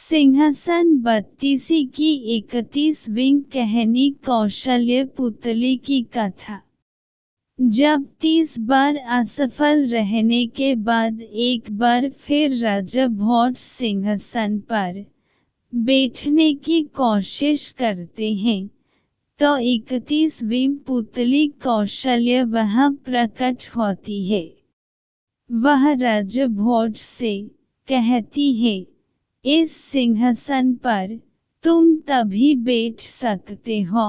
सिंहासन 32 की 31वीं कहानी कौशल्य पुतली की कथा। जब 30 बार असफल रहने के बाद एक बार फिर राजा भोज सिंहासन पर बैठने की कोशिश करते हैं, तो 31वीं पुतली कौशल्य वहां प्रकट होती है। वह राजा भोज से कहती है, इस सिंहासन पर तुम तभी बैठ सकते हो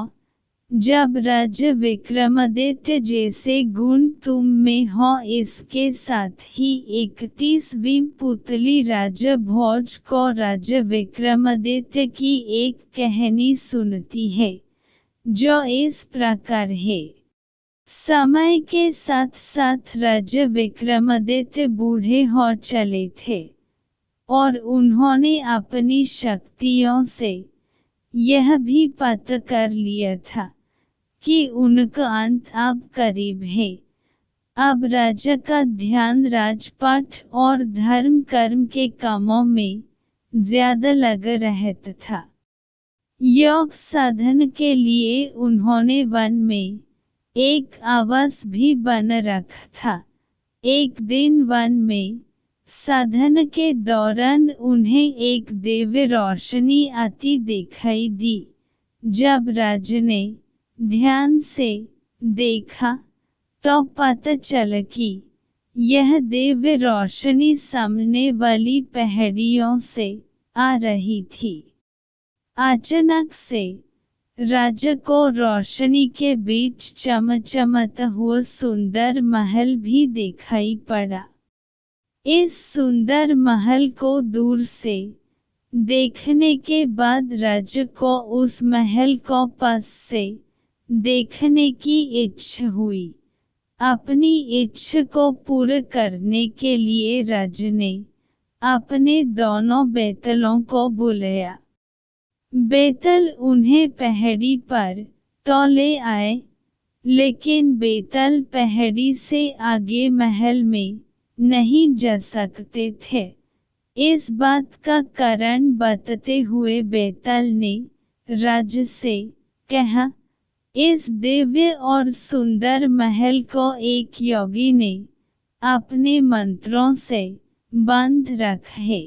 जब राजा विक्रमादित्य जैसे गुण तुम में हो। इसके साथ ही 31वीं पुतली राजा भोज को राजा विक्रमादित्य की एक कहानी सुनती है, जो इस प्रकार है। समय के साथ साथ राजा विक्रमादित्य बूढ़े हो चले थे और उन्होंने अपनी शक्तियों से यह भी पता कर लिया था कि उनका अंत अब करीब है। अब राजा का ध्यान राजपाट और धर्म कर्म के कामों में ज्यादा लगा रहता था। योग साधन के लिए उन्होंने वन में एक आवास भी बना रखा था। एक दिन वन में साधन के दौरान उन्हें एक दिव्य रोशनी आती दिखाई दी। जब राजा ने ध्यान से देखा तो पता चला कि यह दिव्य रोशनी सामने वाली पहाड़ियों से आ रही थी। अचानक से राजा को रोशनी के बीच चमचमाता हुआ सुंदर महल भी दिखाई पड़ा। इस सुंदर महल को दूर से देखने के बाद राजा को उस महल को पास से देखने की इच्छा हुई। अपनी इच्छा को पूरा करने के लिए राजा ने अपने दोनों बैतलों को बुलाया। बैतल उन्हें पहाड़ी पर तो ले आए, लेकिन बैतल पहाड़ी से आगे महल में नहीं जा सकते थे। इस बात का कारण बताते हुए बैतल ने राजा से कहा, इस दिव्य और सुंदर महल को एक योगी ने अपने मंत्रों से बांध रखा है।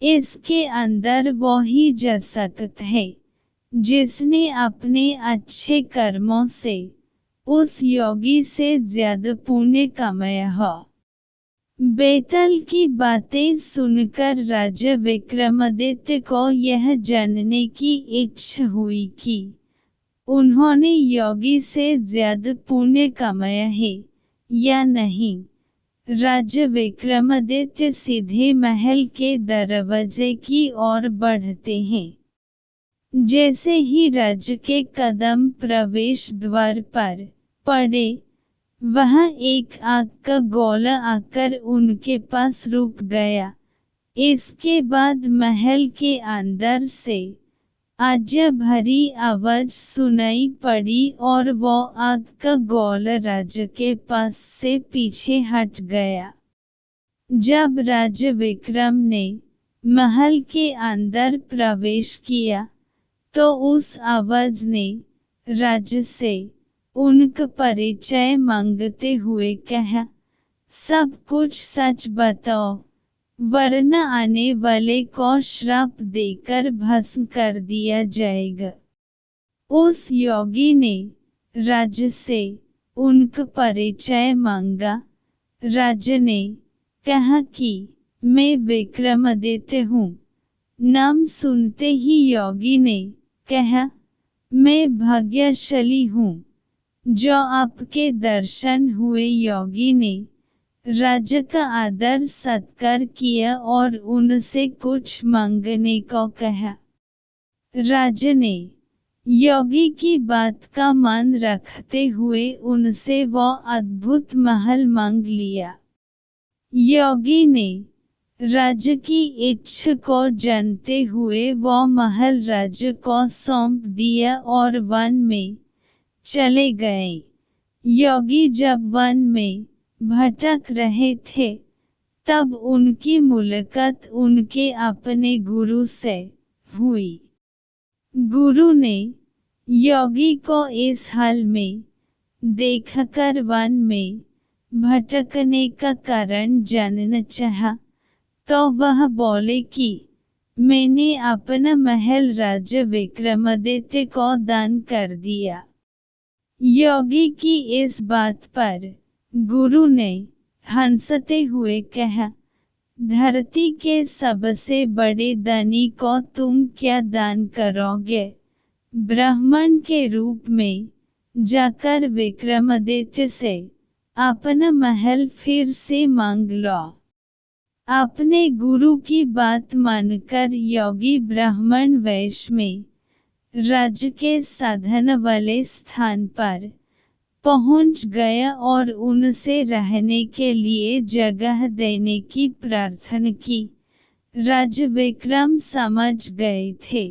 इसके अंदर वो ही जा सकता है जिसने अपने अच्छे कर्मों से उस योगी से ज्यादा पुण्य कमाया हो। बैतल की बातें सुनकर राजा विक्रमादित्य को यह जानने की इच्छा हुई कि उन्होंने योगी से ज्यादा पुण्य कमाया है या नहीं। राजा विक्रमादित्य सीधे महल के दरवाजे की ओर बढ़ते हैं। जैसे ही राजा के कदम प्रवेश द्वार पर पड़े, वहां एक आग का गोला आकर उनके पास रुक गया। इसके बाद महल के अंदर से आज्ञा भरी आवाज सुनाई पड़ी और वो आग का गोला राजा के पास से पीछे हट गया। जब राजा विक्रम ने महल के अंदर प्रवेश किया, तो उस आवाज ने राजा से उनका परिचय मांगते हुए कहा, सब कुछ सच बताओ, वरना आने वाले को श्राप देकर भस्म कर दिया जाएगा। उस योगी ने राजा से उनका परिचय मांगा। राजा ने कहा कि मैं विक्रमादित्य हूँ। नाम सुनते ही योगी ने कहा, मैं भाग्यशाली हूँ जो आपके दर्शन हुए। योगी ने राजा का आदर सत्कार किया और उनसे कुछ मांगने को कहा। राजा ने योगी की बात का मान रखते हुए उनसे वो अद्भुत महल मांग लिया। योगी ने राजा की इच्छा को जानते हुए वो महल राजा को सौंप दिया और वन में चले गए। योगी जब वन में भटक रहे थे, तब उनकी मुलाकात उनके अपने गुरु से हुई। गुरु ने योगी को इस हाल में देखकर वन में भटकने का कारण जानना चाहा, तो वह बोले कि मैंने अपना महल राजा विक्रमादित्य को दान कर दिया। योगी की इस बात पर गुरु ने हंसते हुए कहा, धरती के सबसे बड़े धनी को तुम क्या दान करोगे? ब्राह्मण के रूप में जाकर विक्रमादित्य से अपना महल फिर से मांग लो। अपने गुरु की बात मानकर योगी ब्राह्मण वेश में राज्य के साधन वाले स्थान पर पहुंच गया और उनसे रहने के लिए जगह देने की प्रार्थना की। राजा विक्रम समझ गए थे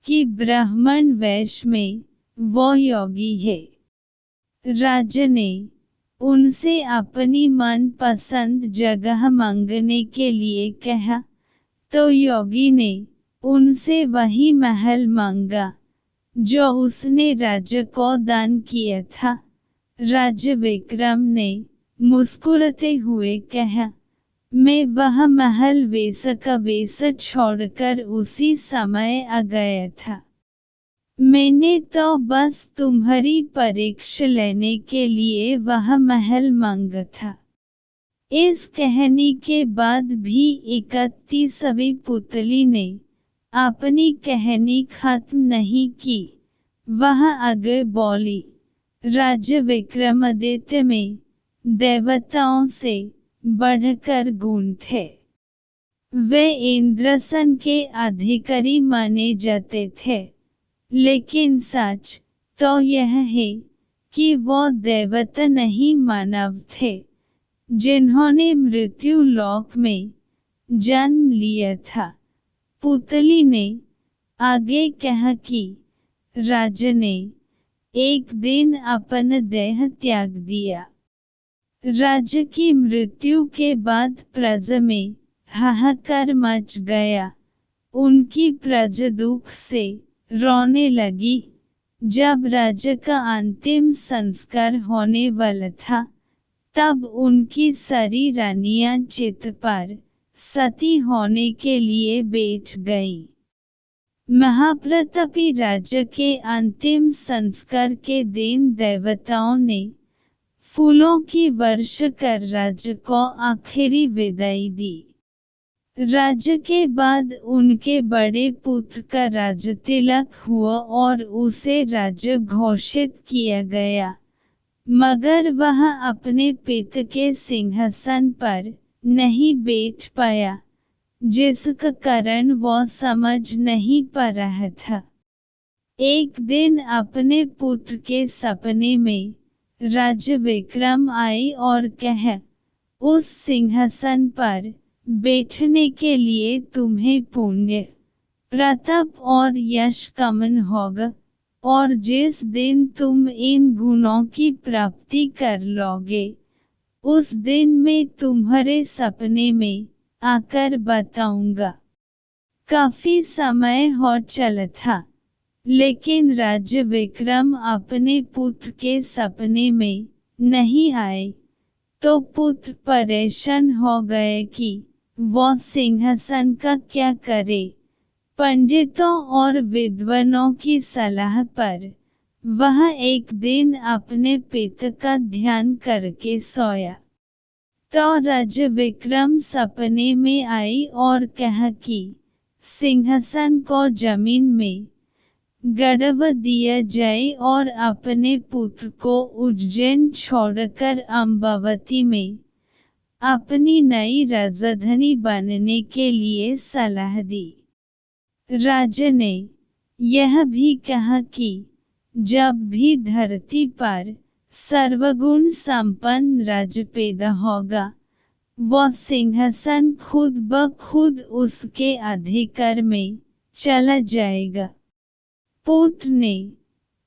कि ब्राह्मण वेश में वो योगी है। राजा ने उनसे अपनी मनपसंद जगह मांगने के लिए कहा, तो योगी ने उनसे वही महल मांगा जो उसने राजा को दान किया था। राजा विक्रम ने मुस्कुराते हुए कहा, मैं वह महल वैसा का वैसा छोड़कर उसी समय आ गया था। मैंने तो बस तुम्हारी परीक्षा लेने के लिए वह महल मांगा था। इस कहानी के बाद भी 31वीं पुतली ने अपनी कहानी खत्म नहीं की। वह आगे बोली, राजा विक्रमादित्य में देवताओं से बढ़कर गुण थे। वे इंद्रसन के अधिकारी माने जाते थे, लेकिन सच तो यह है कि वो देवता नहीं मानव थे, जिन्होंने मृत्यु लोक में जन्म लिया था। पुतली ने आगे कहा कि राजा ने एक दिन अपना देह त्याग दिया। राजा की मृत्यु के बाद प्रजा में हाहाकार मच गया। उनकी प्रजा दुख से रोने लगी। जब राजा का अंतिम संस्कार होने वाला था, तब उनकी सारी रानियां चिता पर सती होने के लिए बैठ गईं। महाप्रतापी राजा के अंतिम संस्कार के दिन देवताओं ने फूलों की वर्षा कर राजा को आखिरी विदाई दी। राजा के बाद उनके बड़े पुत्र का राजतिलक हुआ और उसे राजा घोषित किया गया, मगर वह अपने पिता के सिंहासन पर नहीं बैठ पाया, जिसका कारण वो समझ नहीं पा रहा था। एक दिन अपने पुत्र के सपने में राजा विक्रम आए और कहा, उस सिंहासन पर बैठने के लिए तुम्हें पुण्य, प्रताप और यश कामन होगा, और जिस दिन तुम इन गुणों की प्राप्ति कर लोगे, उस दिन मैं तुम्हारे सपने में आकर बताऊंगा। काफी समय हो चला था, लेकिन राजा विक्रम अपने पुत्र के सपने में नहीं आए, तो पुत्र परेशान हो गए कि वो सिंहासन का क्या करे। पंडितों और विद्वानों की सलाह पर वह एक दिन अपने पिता का ध्यान करके सोया। तो राजा विक्रम सपने में आई और कहा कि सिंहासन को जमीन में गड़वा दिया जाए और अपने पुत्र को उज्जैन छोड़कर अम्बावती में अपनी नई राजधानी बनने के लिए सलाह दी। राजा ने यह भी कहा कि जब भी धरती पर सर्वगुण संपन्न राजा पैदा होगा, वो सिंहासन खुद ब खुद उसके अधिकार में चला जाएगा। पुत्र ने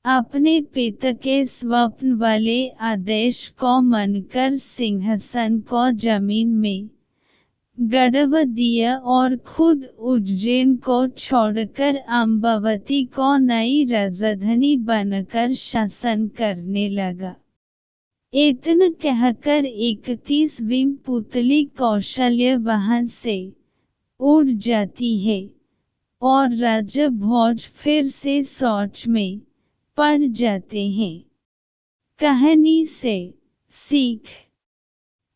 अपने पिता के स्वप्न वाले आदेश को मानकर सिंहासन को जमीन में गढ़वदिया और खुद उज्जैन को छोड़कर अम्बावती को नई राजधानी बनकर शासन करने लगा। इतना कहकर 31वीं पुतली कौशल्य वहां से उड़ जाती है और राजा भोज फिर से सोच में पड़ जाते हैं। कहानी से सीख।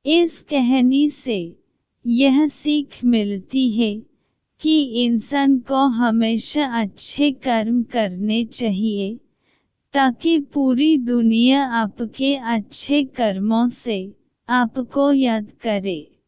इस कहानी से यह सीख मिलती है कि इंसान को हमेशा अच्छे कर्म करने चाहिए ताकि पूरी दुनिया आपके अच्छे कर्मों से आपको याद करे।